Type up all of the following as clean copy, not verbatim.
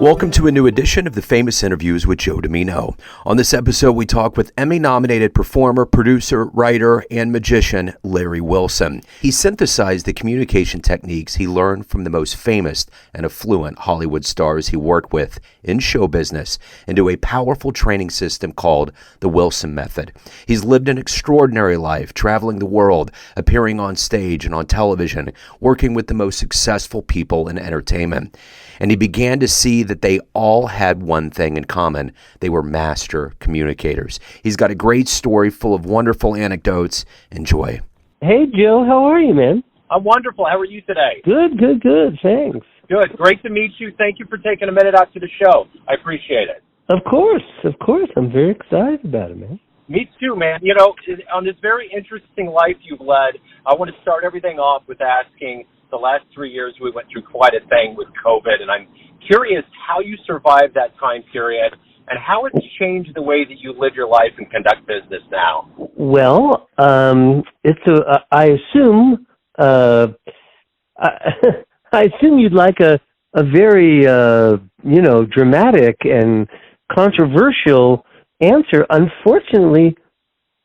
Welcome to a new edition of the Famous Interviews with Joe Dimino. On this episode, we talk with Emmy Nominated Performer, Producer, Writer, and Magician Larry Wilson. He synthesized the communication techniques he learned from the most famous and affluent Hollywood stars he worked with in show business into a powerful training system called the Wilson Method. He's lived an extraordinary life, traveling the world, appearing on stage and on television, working with the most successful people in entertainment. And he began to see that they all had one thing in common. They were master communicators. He's got a great story full of wonderful anecdotes. Enjoy. Hey, Joe. How are you, man? I'm wonderful. How are you today? Good. Thanks. Good. Great to meet you. Thank you for taking a minute out to the show. I appreciate it. Of course. I'm very excited about it, man. Me too, man. You know, on this very interesting life you've led, I want to start everything off with asking, the last 3 years we went through quite a thing with COVID, and I'm curious how you survived that time period and how it's changed the way that you live your life and conduct business now. Well, I assume I assume you'd like a very dramatic and controversial answer. Unfortunately,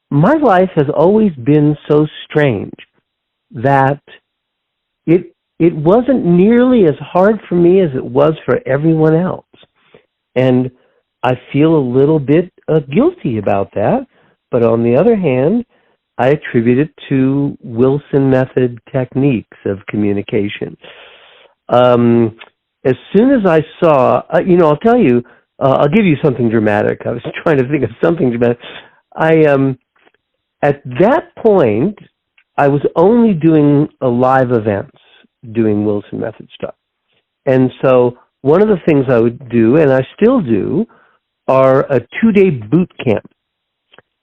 my life has always been so strange that it wasn't nearly as hard for me as it was for everyone else. And I feel a little bit guilty about that. But on the other hand, I attribute it to Wilson Method techniques of communication. As soon as I saw, I'll tell you, I'll give you something dramatic. I was trying to think of something dramatic. At that point, I was only doing live events, doing Wilson Method stuff. And so one of the things I would do, and I still do, are a 2-day boot camp.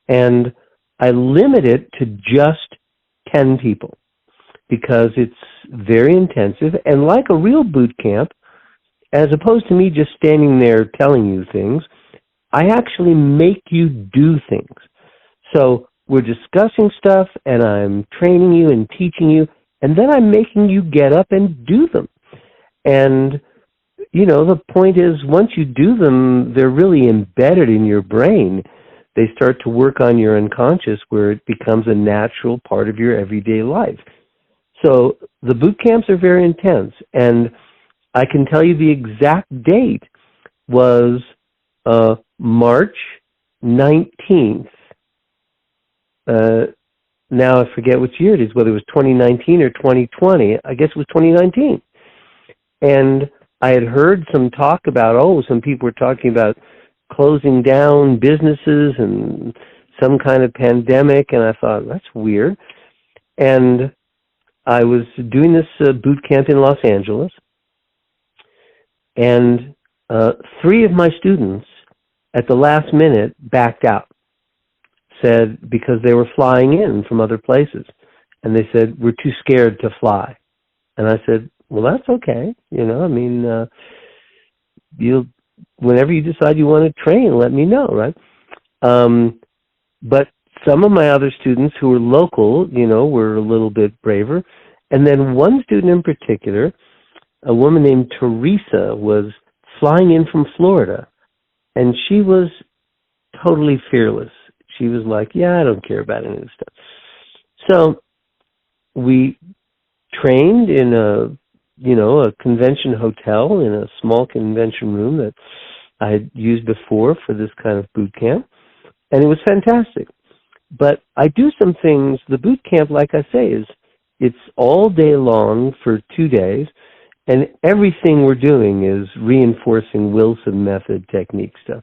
And I limit it to just 10 people because it's very intensive. And like a real boot camp, as opposed to me just standing there telling you things, I actually make you do things. So we're discussing stuff, and I'm training you and teaching you, and then I'm making you get up and do them. And, the point is, once you do them, they're really embedded in your brain. They start to work on your unconscious where it becomes a natural part of your everyday life. So the boot camps are very intense, and I can tell you the exact date was March 19th. Now I forget which year it is, whether it was 2019 or 2020. I guess it was 2019. And I had heard some talk about, some people were talking about closing down businesses and some kind of pandemic, and I thought, that's weird. And I was doing this boot camp in Los Angeles, and 3 of my students at the last minute backed out. Said because they were flying in from other places, and they said, we're too scared to fly. And I said, well, that's okay. Whenever you decide you want to train, let me know, right? But some of my other students who were local, were a little bit braver. And then one student in particular, a woman named Teresa, was flying in from Florida, and she was totally fearless. She was like, I don't care about any of this stuff. So we trained in a convention hotel in a small convention room that I had used before for this kind of boot camp. And it was fantastic. But I do some things. The boot camp, like I say, it's all day long for 2 days. And everything we're doing is reinforcing Wilson Method technique stuff.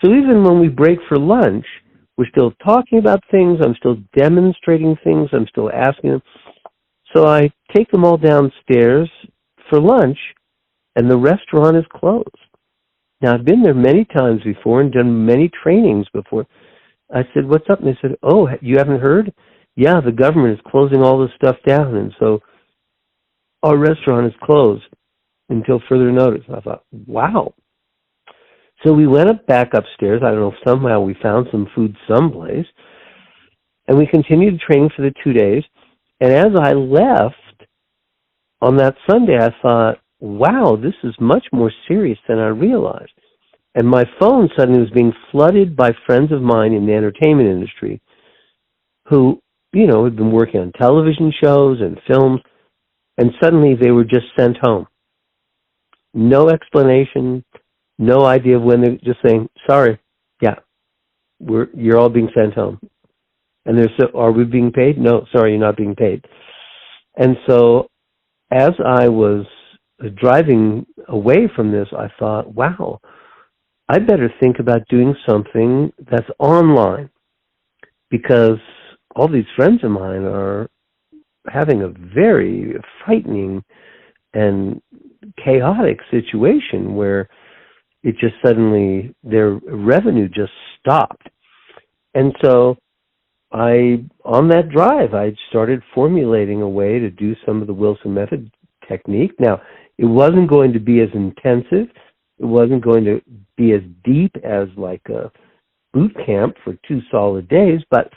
So even when we break for lunch, we're still talking about things. I'm still demonstrating things. I'm still asking them. So I take them all downstairs for lunch, and the restaurant is closed. Now, I've been there many times before and done many trainings before. I said, what's up? And they said, you haven't heard? Yeah, the government is closing all this stuff down, and so our restaurant is closed until further notice. And I thought, wow. So we went back upstairs. I don't know if somehow we found some food someplace. And we continued training for the 2 days. And as I left on that Sunday, I thought, wow, this is much more serious than I realized. And my phone suddenly was being flooded by friends of mine in the entertainment industry who, had been working on television shows and films, and suddenly they were just sent home. No explanation, no idea of when. They're just saying, sorry, yeah, you're all being sent home. And are we being paid? No, sorry, you're not being paid. And so as I was driving away from this, I thought, wow, I better think about doing something that's online, because all these friends of mine are having a very frightening and chaotic situation where it just suddenly, their revenue just stopped. And so on that drive, I started formulating a way to do some of the Wilson Method technique. Now, it wasn't going to be as intensive. It wasn't going to be as deep as like a boot camp for 2 solid days, but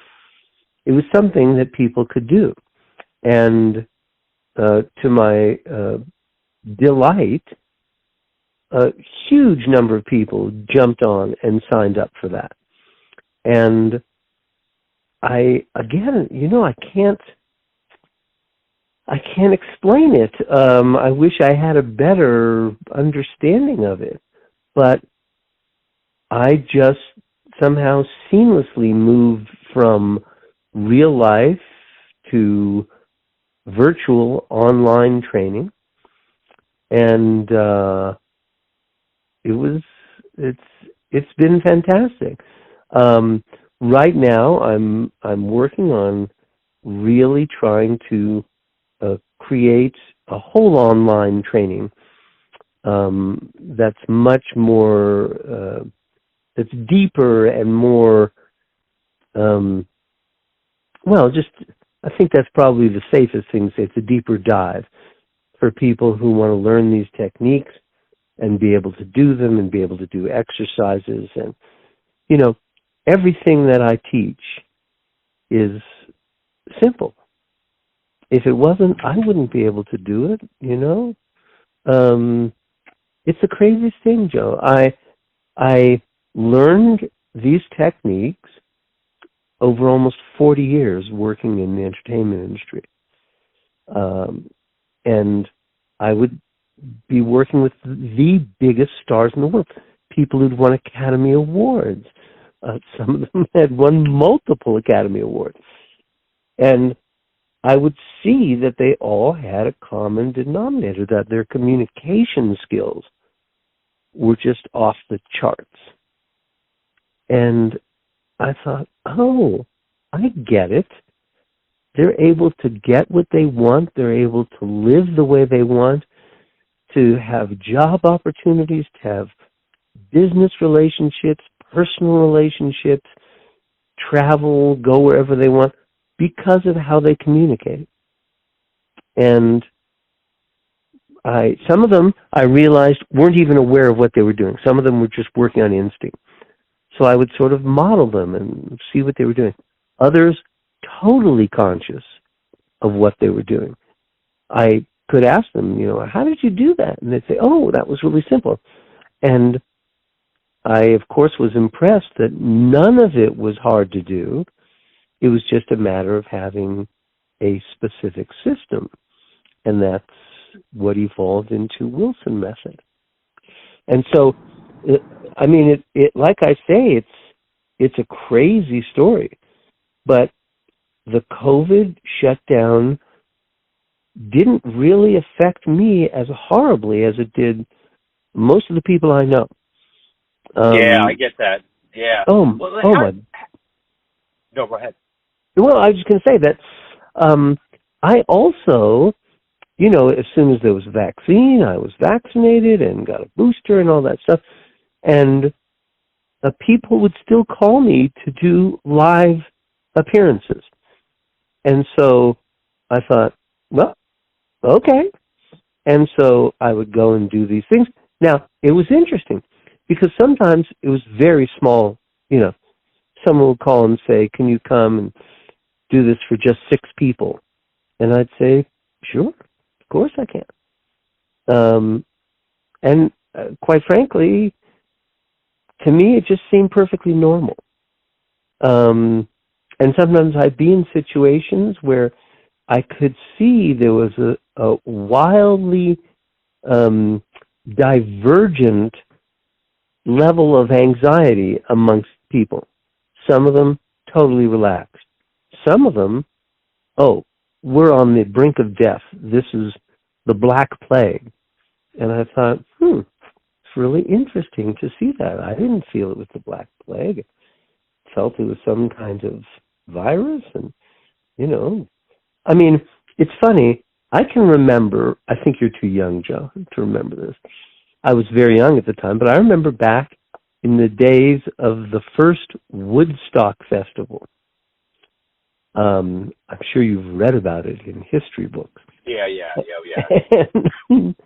it was something that people could do. And to my delight, a huge number of people jumped on and signed up for that. And I can't explain it. I wish I had a better understanding of it, but I just somehow seamlessly moved from real life to virtual online training, and it's been fantastic. Right now, I'm working on really trying to create a whole online training that's much more, that's deeper and more, I think that's probably the safest thing to say. It's a deeper dive for people who want to learn these techniques and be able to do them and be able to do exercises. And, everything that I teach is simple. If it wasn't, I wouldn't be able to do it, It's the craziest thing, Joe. I learned these techniques over almost 40 years working in the entertainment industry. And I would be working with the biggest stars in the world, people who'd won Academy Awards. Some of them had won multiple Academy Awards. And I would see that they all had a common denominator, that their communication skills were just off the charts. And I thought, oh, I get it. They're able to get what they want. They're able to live the way they want, to have job opportunities, to have business relationships, personal relationships, travel, go wherever they want, because of how they communicate. And some of them, I realized, weren't even aware of what they were doing. Some of them were just working on instinct. So I would sort of model them and see what they were doing. Others, totally conscious of what they were doing. I could ask them, how did you do that? And they'd say, oh, that was really simple. And I, of course, was impressed that none of it was hard to do. It was just a matter of having a specific system. And that's what evolved into Wilson Method. And so, like I say, it's a crazy story. But the COVID shutdown didn't really affect me as horribly as it did most of the people I know. Yeah, I get that. Yeah. No, go ahead. Well, I was just going to say that I also, as soon as there was a vaccine, I was vaccinated and got a booster and all that stuff. And people would still call me to do live appearances. And so I thought, well, okay. And so I would go and do these things. Now, it was interesting because sometimes it was very small, someone would call and say, can you come and do this for just 6 people? And I'd say, sure, of course I can. And quite frankly, to me, it just seemed perfectly normal. And sometimes I'd be in situations where I could see there was a wildly divergent level of anxiety amongst people. Some of them totally relaxed. Some of them, oh, we're on the brink of death. This is the Black Plague. And I thought, it's really interesting to see that. I didn't feel it was the Black Plague. I felt it was some kind of virus. And, I mean, it's funny. I can remember, I think you're too young, Joe, to remember this. I was very young at the time, but I remember back in the days of the first Woodstock Festival. I'm sure you've read about it in history books. Yeah. And,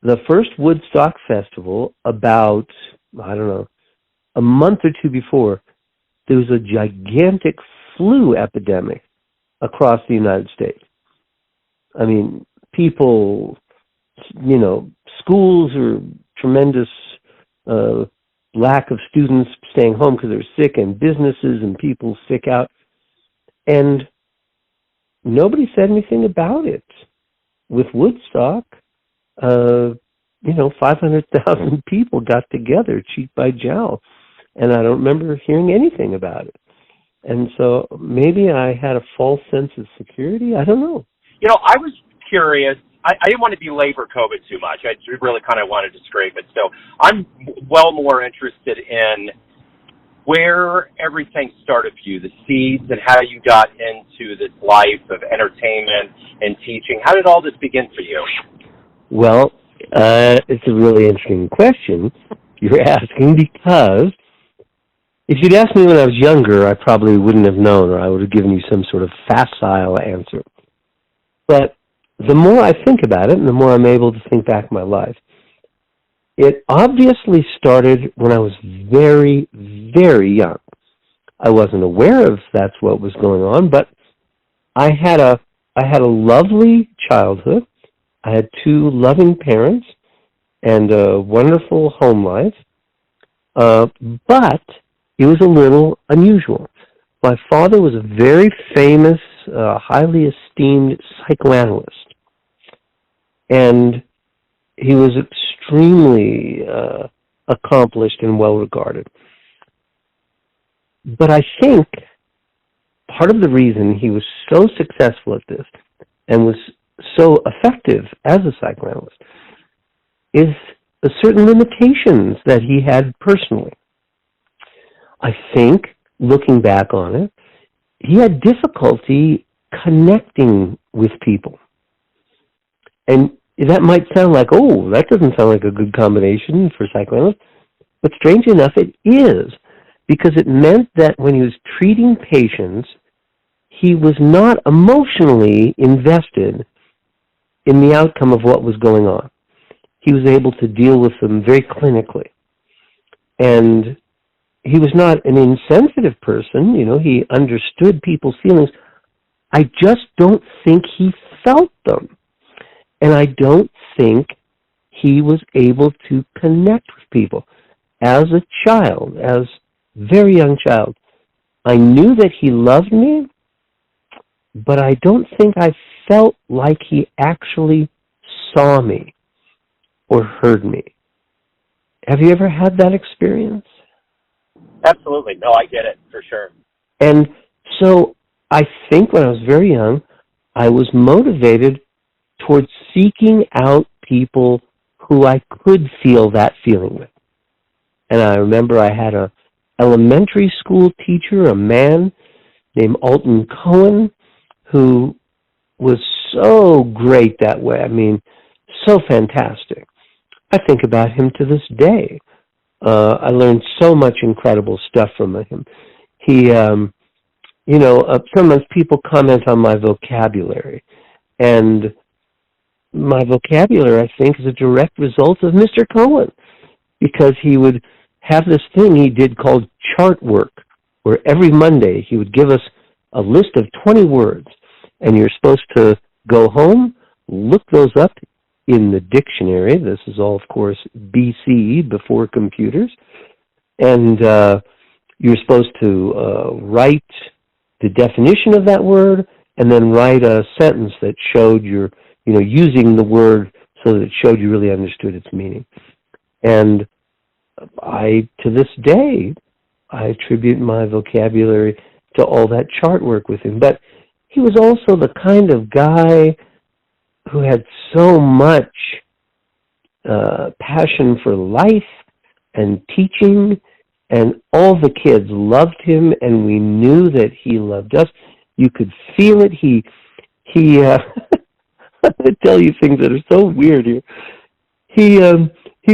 the first Woodstock Festival, about, I don't know, a month or two before, there was a gigantic flu epidemic across the United States. I mean, people, schools are tremendous lack of students staying home because they're sick, and businesses and people sick out. And nobody said anything about it. With Woodstock, 500,000 people got together, cheek by jowl, and I don't remember hearing anything about it. And so maybe I had a false sense of security. I don't know. I was curious. I didn't want to belabor COVID too much. I really kind of wanted to scrape it. So I'm well more interested in where everything started for you, the seeds, and how you got into this life of entertainment and teaching. How did all this begin for you? Well, it's a really interesting question you're asking, because if you'd asked me when I was younger, I probably wouldn't have known, or I would have given you some sort of facile answer. But the more I think about it, and the more I'm able to think back in my life, it obviously started when I was very, very young. I wasn't aware of that's what was going on, but I had a lovely childhood. I had two loving parents and a wonderful home life, but it was a little unusual. My father was a very famous, highly esteemed psychoanalyst, and he was extremely accomplished and well-regarded. But I think part of the reason he was so successful at this and was so effective as a psychoanalyst is the certain limitations that he had personally. I think, looking back on it, he had difficulty connecting with people. And that might sound like, oh, that doesn't sound like a good combination for psychoanalysts. But strangely enough, it is, because it meant that when he was treating patients, he was not emotionally invested in the outcome of what was going on. He was able to deal with them very clinically. And he was not an insensitive person. He understood people's feelings. I just don't think he felt them. And I don't think he was able to connect with people. As a child, as a very young child, I knew that he loved me, but I don't think I felt like he actually saw me or heard me. Have you ever had that experience? Absolutely. No, I get it, for sure. And so I think when I was very young, I was motivated towards seeking out people who I could feel that feeling with. And I remember I had a elementary school teacher, a man named Alton Cohen, who was so great that way. I mean, so fantastic. I think about him to this day. I learned so much incredible stuff from him. He, sometimes people comment on my vocabulary, and my vocabulary, I think, is a direct result of Mr. Cohen, because he would have this thing he did called chart work, where every Monday he would give us a list of 20 words, and you're supposed to go home look those up in the dictionary. This is all, of course, BC, before computers. And you were supposed to write the definition of that word and then write a sentence that showed your, using the word so that it showed you really understood its meaning. And to this day, I attribute my vocabulary to all that chart work with him. But he was also the kind of guy who had so much passion for life and teaching, and all the kids loved him, and we knew that he loved us. You could feel it. He I'm going to tell you things that are so weird here. He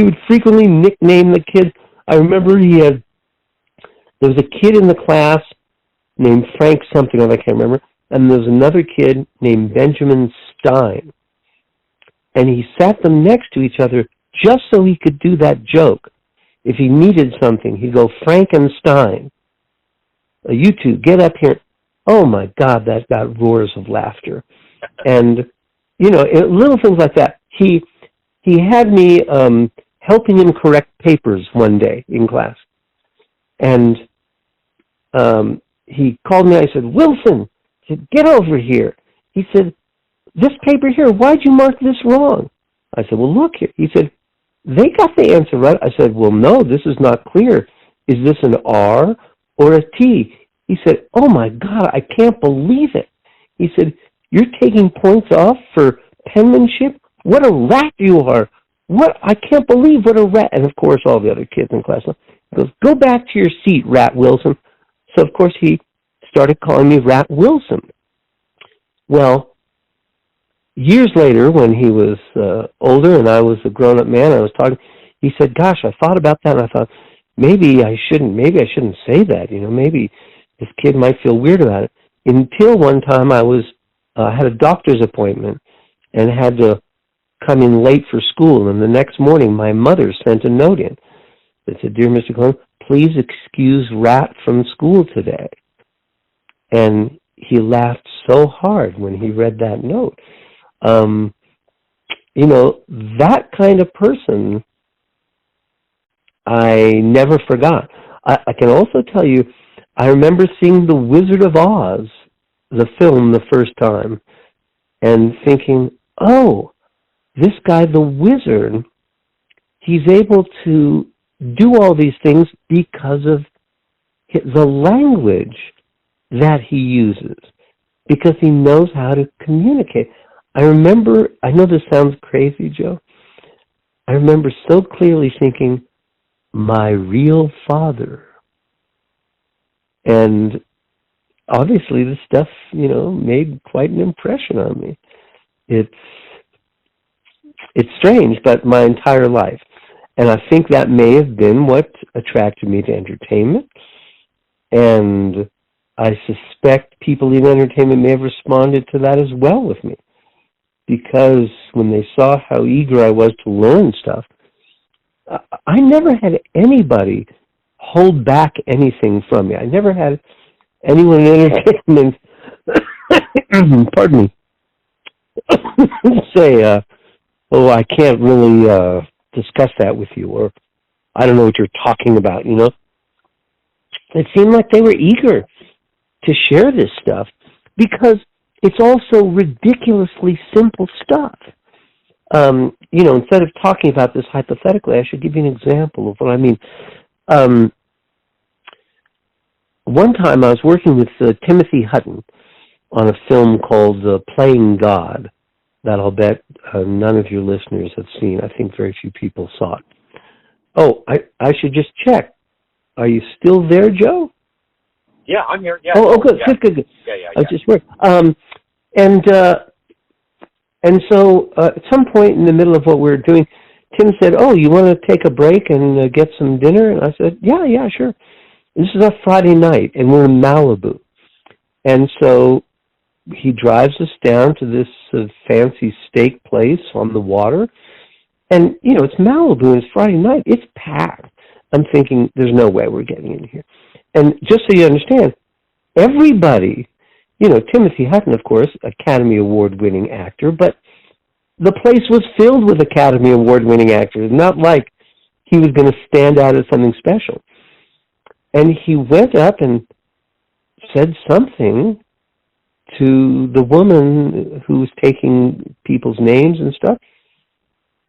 would frequently nickname the kids. I remember there was a kid in the class named Frank something, I can't remember, and there was another kid named Benjamin Stein. And he sat them next to each other just so he could do that joke. If he needed something, he'd go, Frankenstein. You two, get up here. Oh, my God, that got roars of laughter. And, little things like that. He had me helping him correct papers one day in class. And he called me. I said, Wilson, get over here. He said, this paper here, why'd you mark this wrong? I said, well, look here. He said, they got the answer right. I said, well, no, this is not clear. Is this an R or a T? He said, oh, my God, I can't believe it. He said, you're taking points off for penmanship? What a rat you are. What? I can't believe what a rat. And, of course, all the other kids in class, he goes, go back to your seat, Rat Wilson. So, of course, he started calling me Rat Wilson. Well, years later, when he was older and I was a grown-up man, I was talking, he said, gosh, I thought about that, and I thought, maybe I shouldn't say that, maybe this kid might feel weird about it. Until one time I had a doctor's appointment and had to come in late for school, and the next morning my mother sent a note in that said, dear Mr. Clone, please excuse Rat from school today. And he laughed so hard when he read that note. That kind of person I never forgot. I can also tell you, I remember seeing The Wizard of Oz, the film, the first time, and thinking, oh, this guy, the wizard, he's able to do all these things because of the language that he uses, because he knows how to communicate. I know this sounds crazy, Joe. I remember so clearly thinking, my real father. And obviously this stuff, made quite an impression on me. It's strange, but my entire life. And I think that may have been what attracted me to entertainment. And I suspect people in entertainment may have responded to that as well with me. Because when they saw how eager I was to learn stuff, I never had anybody hold back anything from me. I never had anyone in entertainment, pardon me, say, oh, I can't really discuss that with you, or I don't know what you're talking about, It seemed like they were eager to share this stuff because it's also ridiculously simple stuff. Instead of talking about this hypothetically, I should give you an example of what I mean. One time I was working with Timothy Hutton on a film called Playing God that I'll bet none of your listeners have seen. I think very few people saw it. Oh, I should just check. Are you still there, Joe? Yeah, I'm here. Yeah. Oh, good, yeah. good. Yeah. I was just working. And so at some point in the middle of what we were doing, Tim said, oh, you want to take a break and get some dinner? And I said, yeah, sure. This is a Friday night, and we're in Malibu. And so he drives us down to this fancy steak place on the water. And, it's Malibu, and it's Friday night. It's packed. I'm thinking, there's no way we're getting in here. And just so you understand, everybody, Timothy Hutton, of course, Academy Award-winning actor, but the place was filled with Academy Award-winning actors, not like he was going to stand out as something special. And he went up and said something to the woman who was taking people's names and stuff,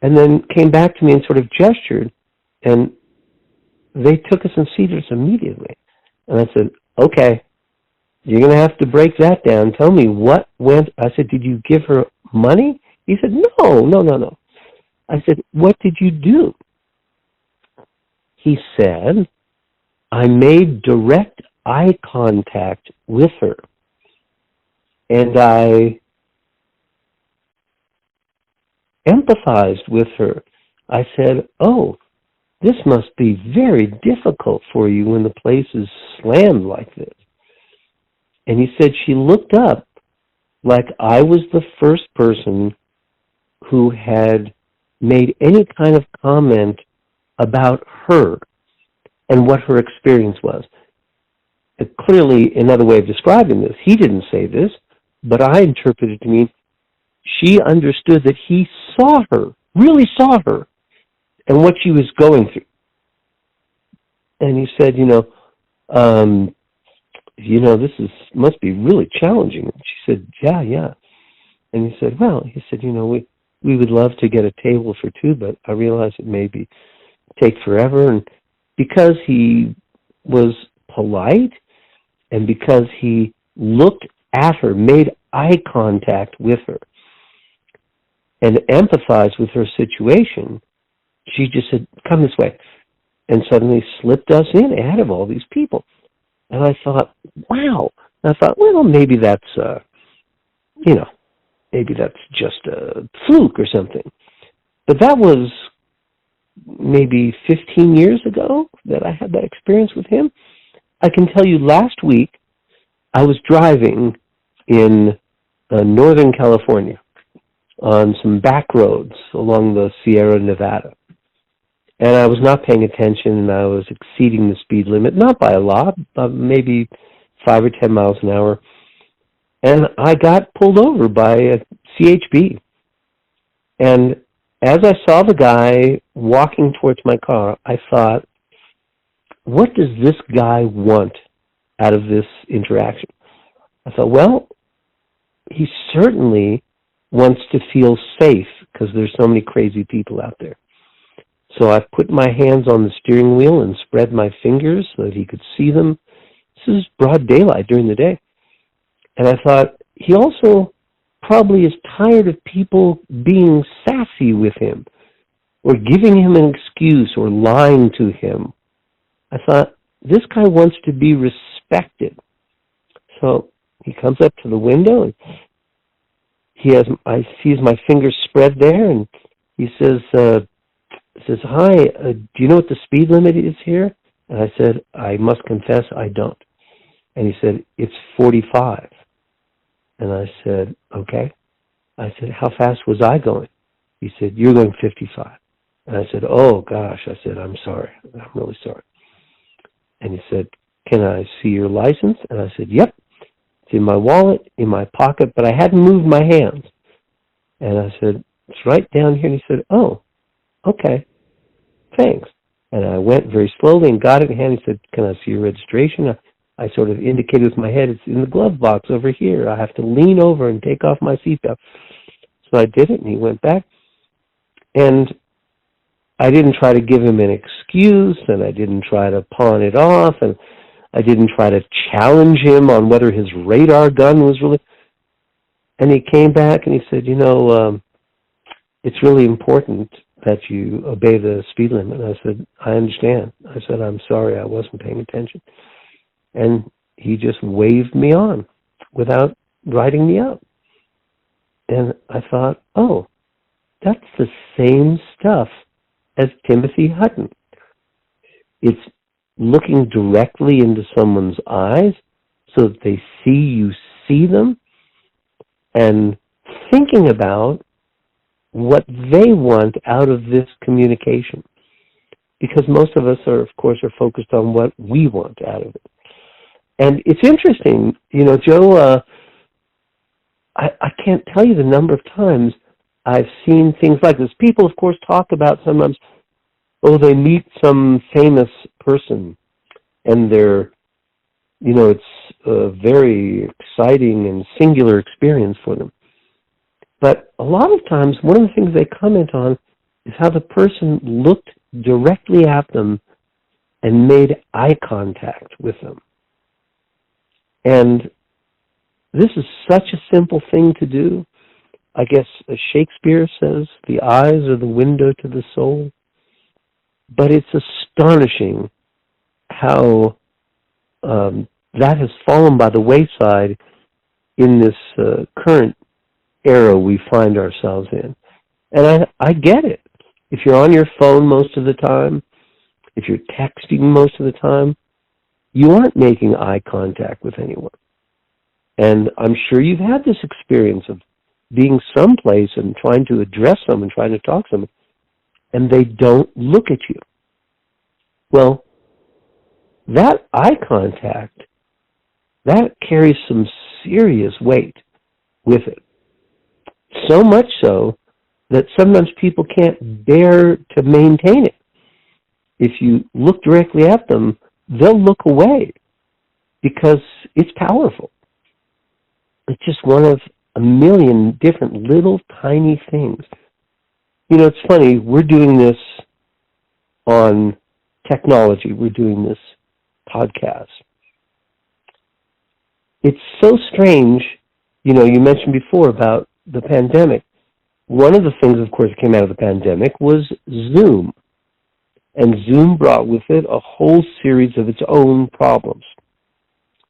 and then came back to me and sort of gestured, and they took us and seated us immediately. And I said, okay, you're going to have to break that down. Tell me what went. I said, did you give her money? He said, no. I said, what did you do? He said, I made direct eye contact with her. And I empathized with her. I said, oh, this must be very difficult for you when the place is slammed like this. And he said she looked up like I was the first person who had made any kind of comment about her and what her experience was. Clearly, another way of describing this, he didn't say this, but I interpreted it to mean she understood that he saw her, really saw her, and what she was going through. And he said, this must be really challenging. And she said, yeah. And he said, we would love to get a table for two, but I realize it may take forever. And because he was polite and because he looked at her, made eye contact with her, and empathized with her situation, she just said, come this way, and suddenly slipped us in ahead of all these people. And I thought, wow. And I thought, well, maybe that's, maybe that's just a fluke or something. But that was maybe 15 years ago that I had that experience with him. I can tell you last week, I was driving in Northern California on some back roads along the Sierra Nevada. And I was not paying attention, and I was exceeding the speed limit, not by a lot, maybe 5 or 10 miles an hour. And I got pulled over by a CHP. And as I saw the guy walking towards my car, I thought, what does this guy want out of this interaction? I thought, well, he certainly wants to feel safe because there's so many crazy people out there. So I put my hands on the steering wheel and spread my fingers so that he could see them. This is broad daylight during the day. And I thought, he also probably is tired of people being sassy with him or giving him an excuse or lying to him. I thought, this guy wants to be respected. So he comes up to the window and I sees my fingers spread there, and he says, hi, do you know what the speed limit is here? And I said, I must confess, I don't. And he said, it's 45. And I said, okay. I said, how fast was I going? He said, you're going 55. And I said, oh, gosh. I said, I'm sorry. I'm really sorry. And he said, can I see your license? And I said, yep. It's in my wallet, in my pocket, but I hadn't moved my hands. And I said, it's right down here. And he said, oh, okay, thanks. And I went very slowly and got it in hand. He said, can I see your registration? I sort of indicated with my head, it's in the glove box over here. I have to lean over and take off my seatbelt. So I did it, and he went back. And I didn't try to give him an excuse, and I didn't try to pawn it off, and I didn't try to challenge him on whether his radar gun was really... And he came back and he said, it's really important that you obey the speed limit. And I said, I understand. I said, I'm sorry, I wasn't paying attention. And he just waved me on without writing me up. And I thought, oh, that's the same stuff as Timothy Hutton. It's looking directly into someone's eyes so that they see you see them, and thinking about what they want out of this communication. Because most of us are focused on what we want out of it. And it's interesting, Joe, I can't tell you the number of times I've seen things like this. People, of course, talk about sometimes, oh, they meet some famous person, and it's a very exciting and singular experience for them. But a lot of times, one of the things they comment on is how the person looked directly at them and made eye contact with them. And this is such a simple thing to do. I guess as Shakespeare says, the eyes are the window to the soul. But it's astonishing how that has fallen by the wayside in this current era we find ourselves in. And I get it. If you're on your phone most of the time, if you're texting most of the time, you aren't making eye contact with anyone. And I'm sure you've had this experience of being someplace and trying to address someone, trying to talk to someone, and they don't look at you. Well, that eye contact, that carries some serious weight with it. So much so that sometimes people can't bear to maintain it. If you look directly at them, they'll look away because it's powerful. It's just one of a million different little tiny things. It's funny, we're doing this on technology. We're doing this podcast. It's so strange, you mentioned before about the pandemic. One of the things, of course, that came out of the pandemic was Zoom. And Zoom brought with it a whole series of its own problems,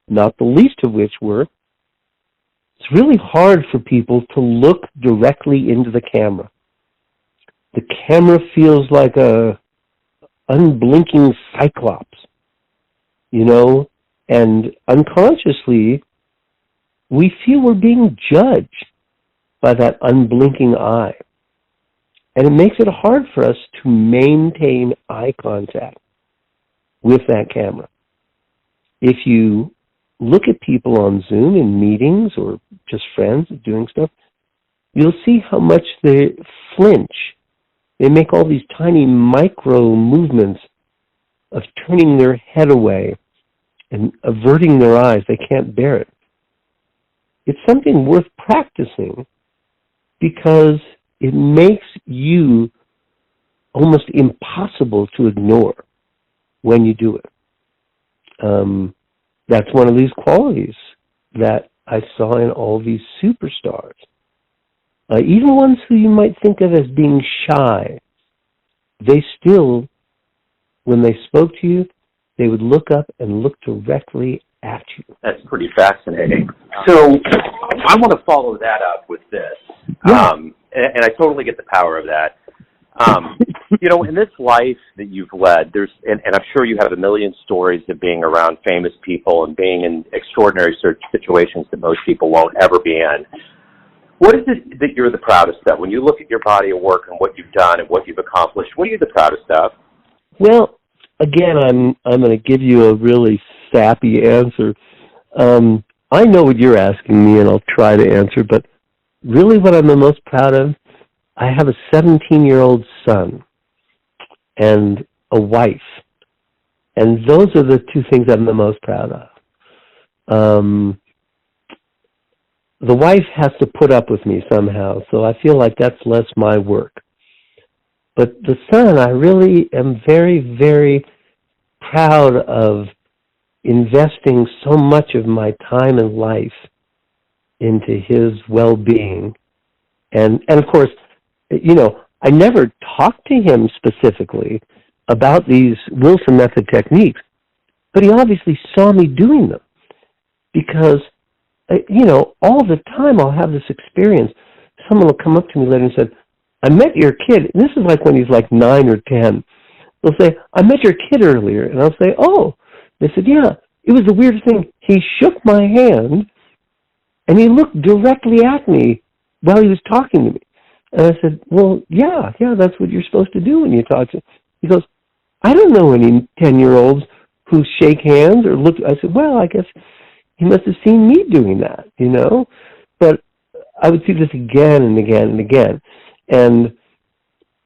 not the least of which were it's really hard for people to look directly into the camera. The camera feels like a unblinking cyclops, and unconsciously we feel we're being judged by that unblinking eye. And it makes it hard for us to maintain eye contact with that camera. If you look at people on Zoom in meetings or just friends doing stuff, you'll see how much they flinch. They make all these tiny micro movements of turning their head away and averting their eyes. They can't bear it. It's something worth practicing because it makes you almost impossible to ignore when you do it. That's one of these qualities that I saw in all these superstars. Even ones who you might think of as being shy, they still, when they spoke to you, they would look up and look directly at you. That's pretty fascinating. So I want to follow that up with this. Yeah. And I totally get the power of that. In this life that you've led, and I'm sure you have a million stories of being around famous people and being in extraordinary situations that most people won't ever be in. What is it that you're the proudest of? When you look at your body of work and what you've done and what you've accomplished, what are you the proudest of? Well, again, I'm going to give you a really sappy answer. I know what you're asking me, and I'll try to answer, but really what I'm the most proud of, I have a 17-year-old son and a wife, and those are the two things I'm the most proud of. The wife has to put up with me somehow, so I feel like that's less my work. But the son, I really am very, very proud of investing so much of my time and life into his well-being. And of course, I never talked to him specifically about these Wilson Method techniques, but he obviously saw me doing them because, all the time I'll have this experience. Someone will come up to me later and say, I met your kid. And this is like when he's like 9 or 10. They'll say, I met your kid earlier. And I'll say, oh. They said, yeah. It was the weirdest thing. He shook my hand, and he looked directly at me while he was talking to me. And I said, well, yeah, that's what you're supposed to do when you talk to him. He goes, I don't know any 10-year-olds who shake hands or look. I said, well, I guess he must have seen me doing that, But I would see this again and again and again. And,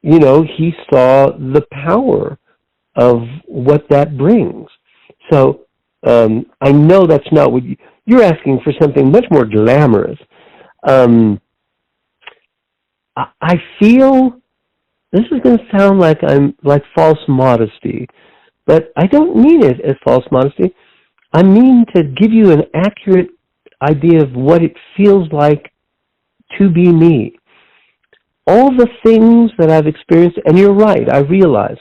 he saw the power of what that brings. So I know that's not what you're asking for, something much more glamorous. I feel this is going to sound like I'm like false modesty, but I don't mean it as false modesty. I mean to give you an accurate idea of what it feels like to be me. All the things that I've experienced, and you're right, I realize,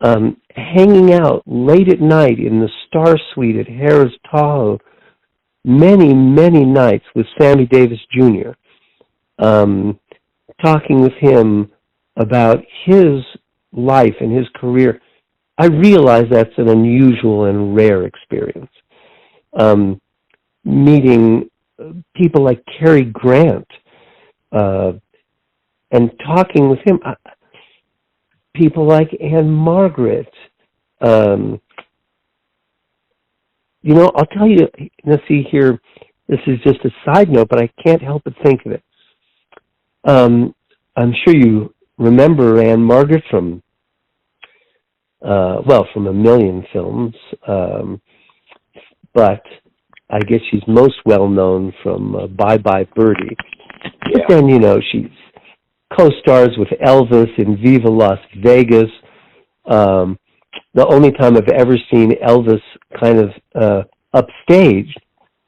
hanging out late at night in the Star Suite at Harrah's Tahoe, many, many nights with Sammy Davis Jr., talking with him about his life and his career. I realize that's an unusual and rare experience. Meeting people like Cary Grant, and talking with him, people like Anne Margaret. I'll tell you, let's see here, this is just a side note, but I can't help but think of it. I'm sure you remember Anne Margaret from a million films, but I guess she's most well known from Bye Bye Birdie. Yeah. But then, she's co-stars with Elvis in Viva Las Vegas. The only time I've ever seen Elvis kind of upstaged,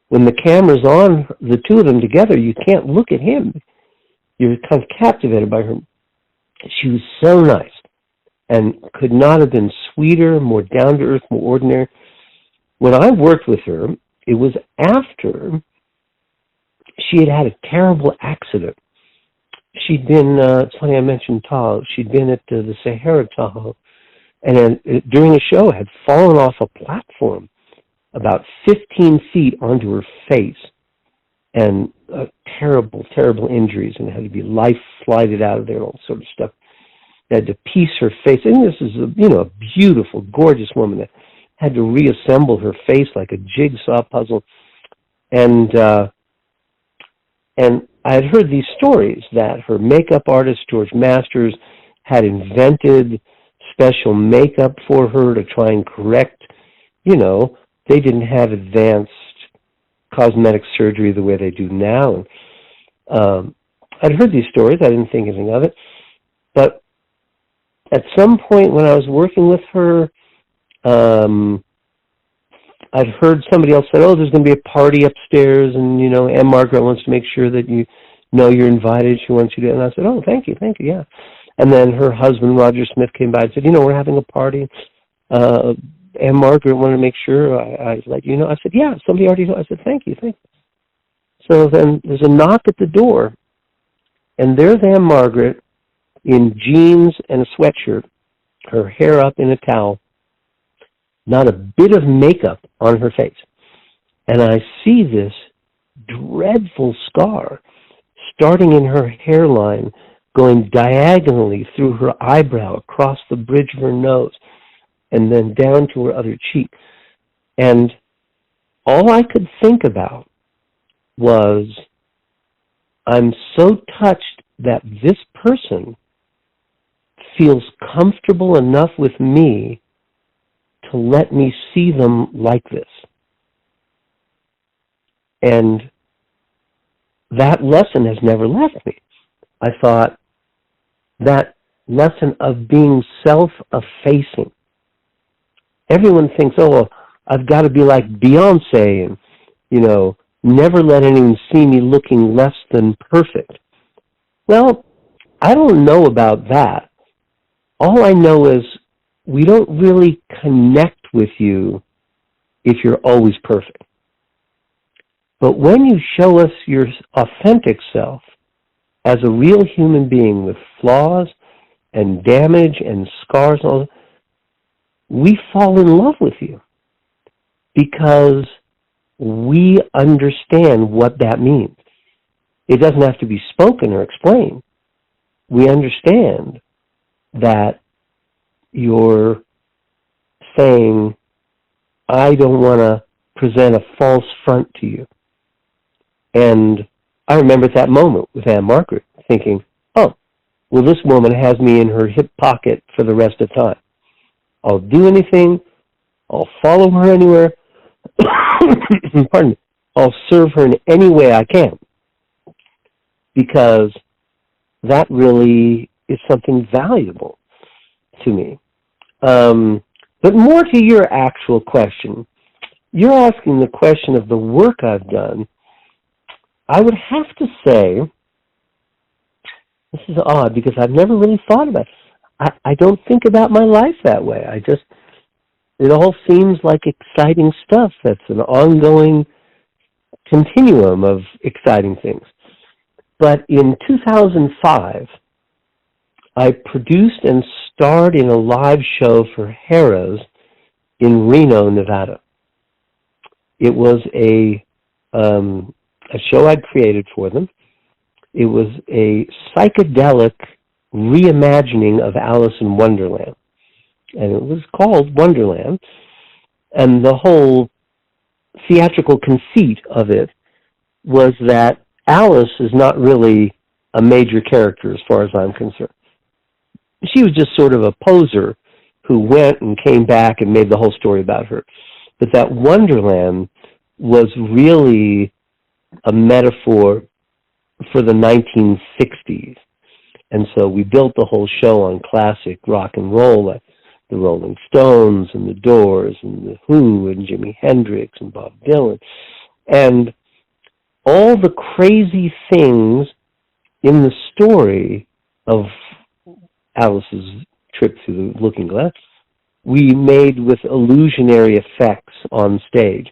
when the camera's on the two of them together, you can't look at him. You're kind of captivated by her. She was so nice and could not have been sweeter, more down-to-earth, more ordinary. When I worked with her, it was after she had a terrible accident. She'd been, it's funny I mentioned Tahoe, she'd been at the Sahara Tahoe, and then during a show had fallen off a platform about 15 feet onto her face, and terrible, terrible injuries, and had to be life-flighted out of there, all sort of stuff. They had to piece her face. And this is a beautiful, gorgeous woman that had to reassemble her face like a jigsaw puzzle. And I had heard these stories that her makeup artist, George Masters, had invented special makeup for her to try and correct. They didn't have advanced cosmetic surgery the way they do now. And I'd heard these stories. I didn't think anything of it. But at some point when I was working with her, I'd heard somebody else say, there's going to be a party upstairs, and, Anne Margaret wants to make sure that you're invited. She wants you to. And I said, thank you, yeah. And then her husband, Roger Smith, came by and said, we're having a party. Anne Margaret wanted to make sure I let you know. I said, yeah, somebody already knows. I said, thank you. So then there's a knock at the door, and there's Anne Margaret in jeans and a sweatshirt, her hair up in a towel, not a bit of makeup on her face. And I see this dreadful scar starting in her hairline, going diagonally through her eyebrow, across the bridge of her nose, and then down to her other cheek. And all I could think about was, I'm so touched that this person feels comfortable enough with me to let me see them like this. And that lesson has never left me. I thought that lesson of being self-effacing. Everyone thinks, I've got to be like Beyonce and, never let anyone see me looking less than perfect. Well, I don't know about that. All I know is we don't really connect with you if you're always perfect. But when you show us your authentic self as a real human being with flaws and damage and scars, and all that, we fall in love with you because we understand what that means. It doesn't have to be spoken or explained. We understand that you're saying, I don't want to present a false front to you. And I remember at that moment with Anne Margaret thinking, Well, this woman has me in her hip pocket for the rest of the time. I'll do anything. I'll follow her anywhere. Pardon me. I'll serve her in any way I can, because that really is something valuable to me. But more to your actual question, you're asking the question of the work I've done. I would have to say, this is odd because I've never really thought about it. I don't think about my life that way. It all seems like exciting stuff that's an ongoing continuum of exciting things. But in 2005, I produced and starred in a live show for Harrah's in Reno, Nevada. It was a show I'd created for them. It was a psychedelic reimagining of Alice in Wonderland. And it was called Wonderland. And the whole theatrical conceit of it was that Alice is not really a major character as far as I'm concerned. She was just sort of a poser who went and came back and made the whole story about her. But that Wonderland was really a metaphor for the 1960s. And so we built the whole show on classic rock and roll, like the Rolling Stones and the Doors and the Who and Jimi Hendrix and Bob Dylan. And all the crazy things in the story of Alice's trip through the Looking Glass, we made with illusionary effects on stage.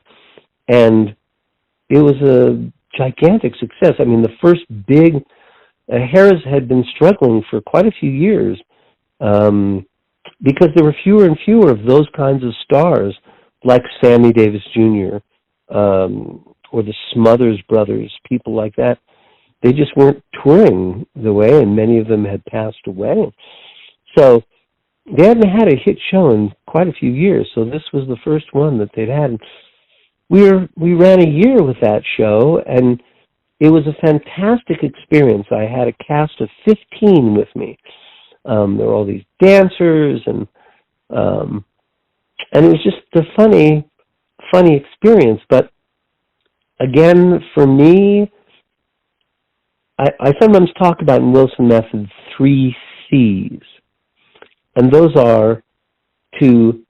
And it was a gigantic success. I mean, the first big, Harrah's had been struggling for quite a few years because there were fewer and fewer of those kinds of stars like Sammy Davis Jr. Or the Smothers Brothers, people like that. They just weren't touring the way, and many of them had passed away. So they hadn't had a hit show in quite a few years, so this was the first one that they'd had. We ran a year with that show, and it was a fantastic experience. I had a cast of 15 with me. There were all these dancers, and it was just a funny experience. But again, for me, I sometimes talk about in Wilson Method 3 C's, and those are to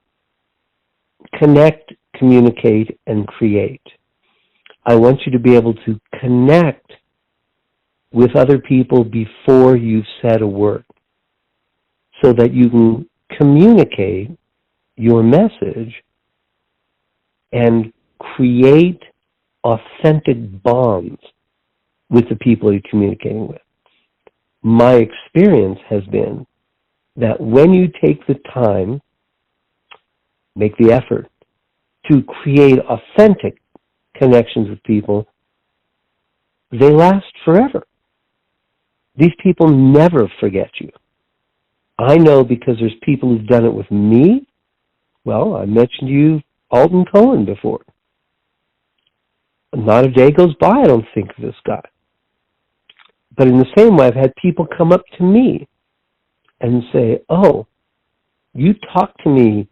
connect, communicate, and create. I want you to be able to connect with other people before you've said a word, so that you can communicate your message and create authentic bonds with the people you're communicating with. My experience has been that when you take the time, make the effort to create authentic connections with people, they last forever. These people never forget you. I know because there's people who've done it with me. Well, I mentioned to you Alton Cohen before. Not a day goes by I don't think of this guy. But in the same way, I've had people come up to me and say, oh, you talked to me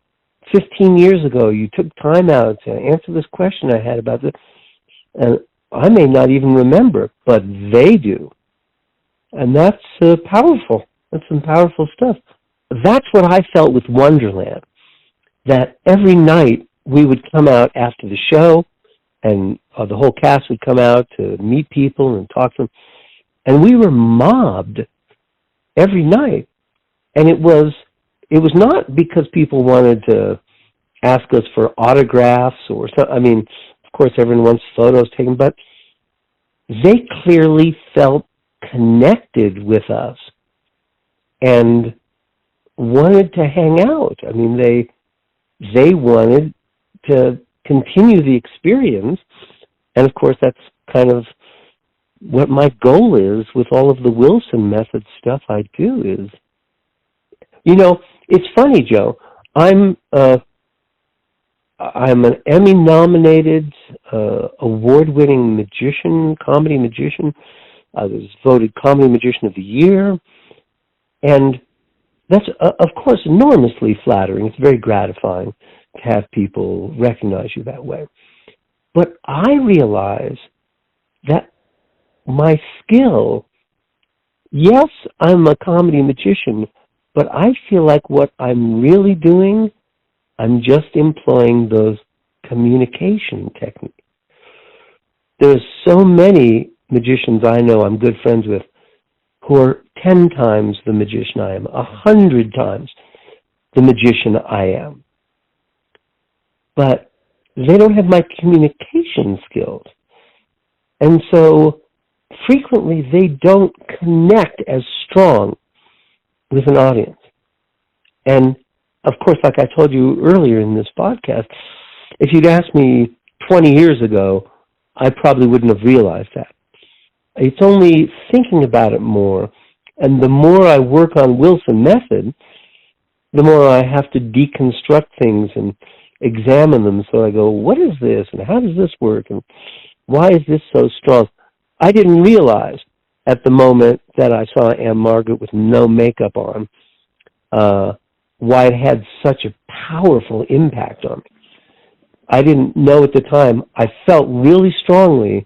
15 years ago. You took time out to answer this question I had about this. And I may not even remember, but they do. And that's powerful. That's some powerful stuff. That's what I felt with Wonderland, that every night we would come out after the show, and the whole cast would come out to meet people and talk to them. And we were mobbed every night. And it was not because people wanted to ask us for autographs or something. I mean, of course, everyone wants photos taken, but they clearly felt connected with us and wanted to hang out. I mean, they wanted to continue the experience. And of course, that's kind of what my goal is with all of the Wilson Method stuff I do is, it's funny, Joe. I'm an Emmy nominated, award-winning magician, comedy magician. I was voted Comedy Magician of the Year. And that's, of course, enormously flattering. It's very gratifying to have people recognize you that way. But I realize that my skill, yes, I'm a comedy magician, but I feel like what I'm really doing, I'm just employing those communication techniques. There's so many magicians I know I'm good friends with who are 10 times the magician I am, 100 times the magician I am. But they don't have my communication skills. And so frequently they don't connect as strong with an audience. And of course, like I told you earlier in this podcast, if you'd asked me 20 years ago, I probably wouldn't have realized that. It's only thinking about it more, and the more I work on Wilson method, the more I have to deconstruct things and examine them. So I go, what is this, and how does this work, and why is this so strong? I didn't realize at the moment that I saw Aunt Margaret with no makeup on why it had such a powerful impact on me. I didn't know at the time. I felt really strongly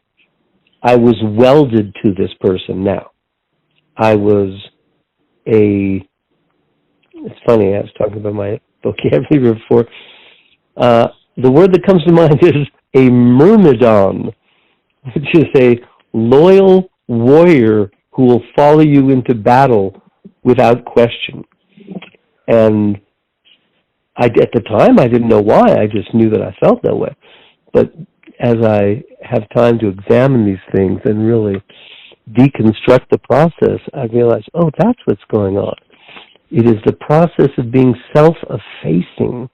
I was welded to this person now. It's funny, I was talking about my vocabulary before. The word that comes to mind is a myrmidon, which is a loyal warrior who will follow you into battle without question. And at the time, I didn't know why. I just knew that I felt that way. But as I have time to examine these things and really deconstruct the process, I realize, oh, that's what's going on. It is the process of being self-effacing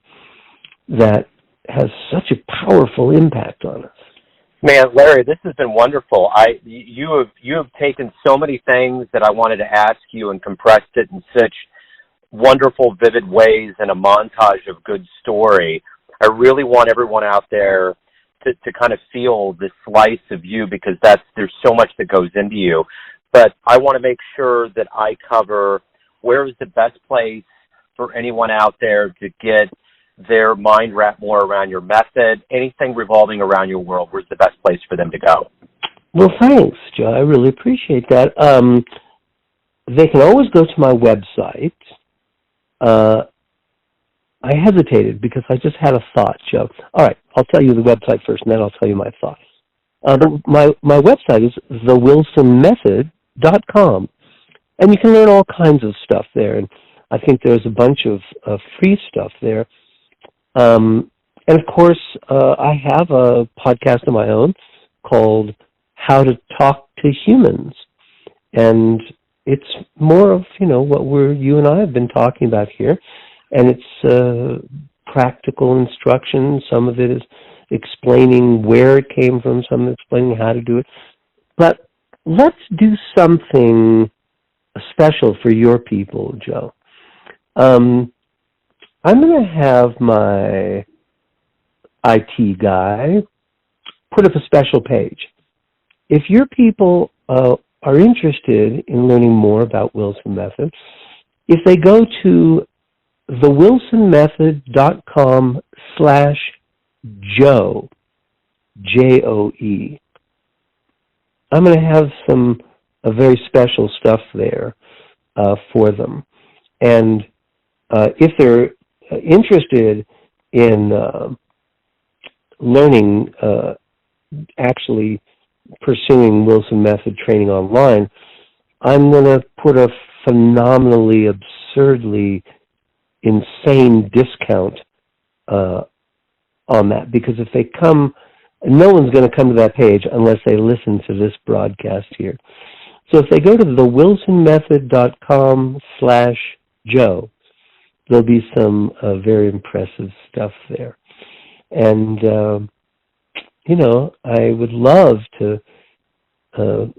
that has such a powerful impact on us. Man, Larry, this has been wonderful. You have taken so many things that I wanted to ask you and compressed it in such wonderful, vivid ways and a montage of good story. I really want everyone out there to kind of feel this slice of you, because there's so much that goes into you. But I want to make sure that I cover where is the best place for anyone out there to get their mind wrapped more around your method, anything revolving around your world. Where's the best place for them to go? Well, thanks, Joe. I really appreciate that. They can always go to my website. I hesitated because I just had a thought, Joe. All right, I'll tell you the website first, and then I'll tell you my thoughts. My website is thewilsonmethod.com, and you can learn all kinds of stuff there. And I think there's a bunch of free stuff there. And of course, I have a podcast of my own called How to Talk to Humans, and it's more of what you and I have been talking about here. And it's practical instruction. Some of it is explaining where it came from, some explaining how to do it. But let's do something special for your people, Joe. I'm going to have my IT guy put up a special page. If your people are interested in learning more about Wilson Method, if they go to thewilsonmethod.com/Joe, Joe, I'm going to have some very special stuff there for them. And if they're interested in learning, actually pursuing Wilson Method training online, I'm going to put a phenomenally, absurdly insane discount on that, because if they come, no one's going to come to that page unless they listen to this broadcast here. So if they go to thewilsonmethod.com/Joe, there'll be some very impressive stuff there. And, I would love to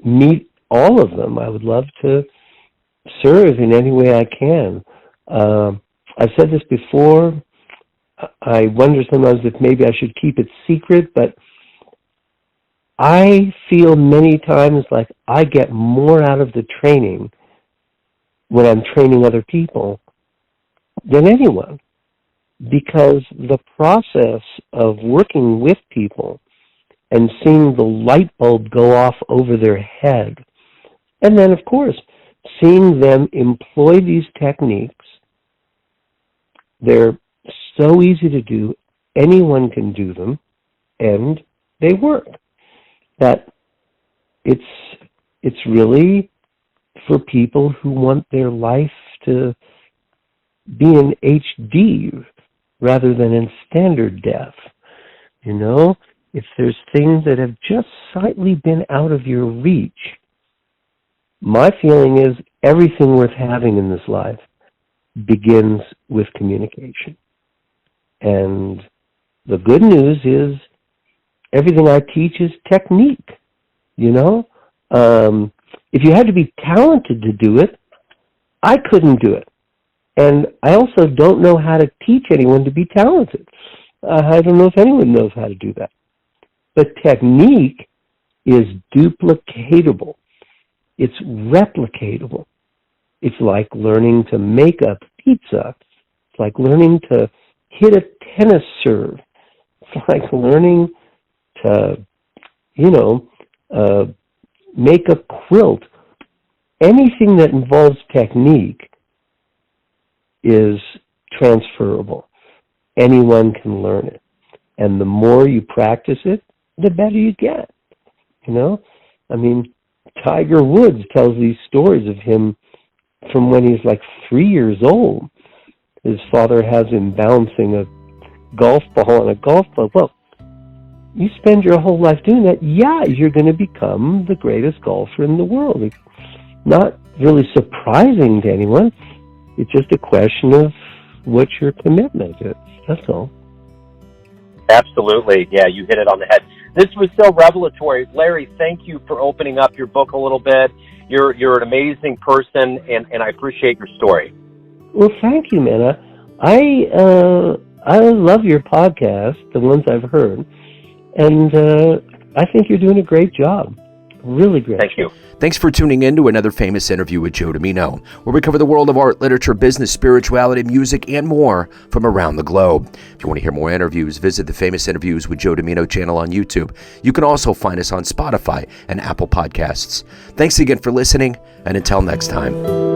meet all of them. I would love to serve in any way I can. I've said this before. I wonder sometimes if maybe I should keep it secret, but I feel many times like I get more out of the training when I'm training other people than anyone, because the process of working with people and seeing the light bulb go off over their head, and then, of course, seeing them employ these techniques, they're so easy to do, anyone can do them, and they work. That it's really for people who want their life to be in HD rather than in standard def. You know, if there's things that have just slightly been out of your reach, my feeling is everything worth having in this life begins with communication. And the good news is everything I teach is technique, you know? If you had to be talented to do it, I couldn't do it. And I also don't know how to teach anyone to be talented. I don't know if anyone knows how to do that. But technique is duplicatable. It's replicatable. It's like learning to make a pizza. It's like learning to hit a tennis serve. It's like learning to, make a quilt. Anything that involves technique is transferable. Anyone can learn it. And the more you practice it, the better you get. You know? I mean, Tiger Woods tells these stories of him from when he's like 3 years old. His father has him bouncing a golf ball on a golf ball. Well, you spend your whole life doing that, you're going to become the greatest golfer in the world. It's not really surprising to anyone. It's just a question of what your commitment is. That's all. Absolutely. Yeah, you hit it on the head. This was so revelatory. Larry, thank you for opening up your book a little bit. You're an amazing person, and I appreciate your story. Well, thank you, man. I love your podcast, the ones I've heard, and I think you're doing a great job. Really great. Thank you. Thanks for tuning in to another famous interview with Joe Dimino, where we cover the world of art, literature, business, spirituality, music, and more from around the globe. If you want to hear more interviews, visit the Famous Interviews with Joe Dimino channel on YouTube. You can also find us on Spotify and Apple Podcasts. Thanks again for listening, and until next time.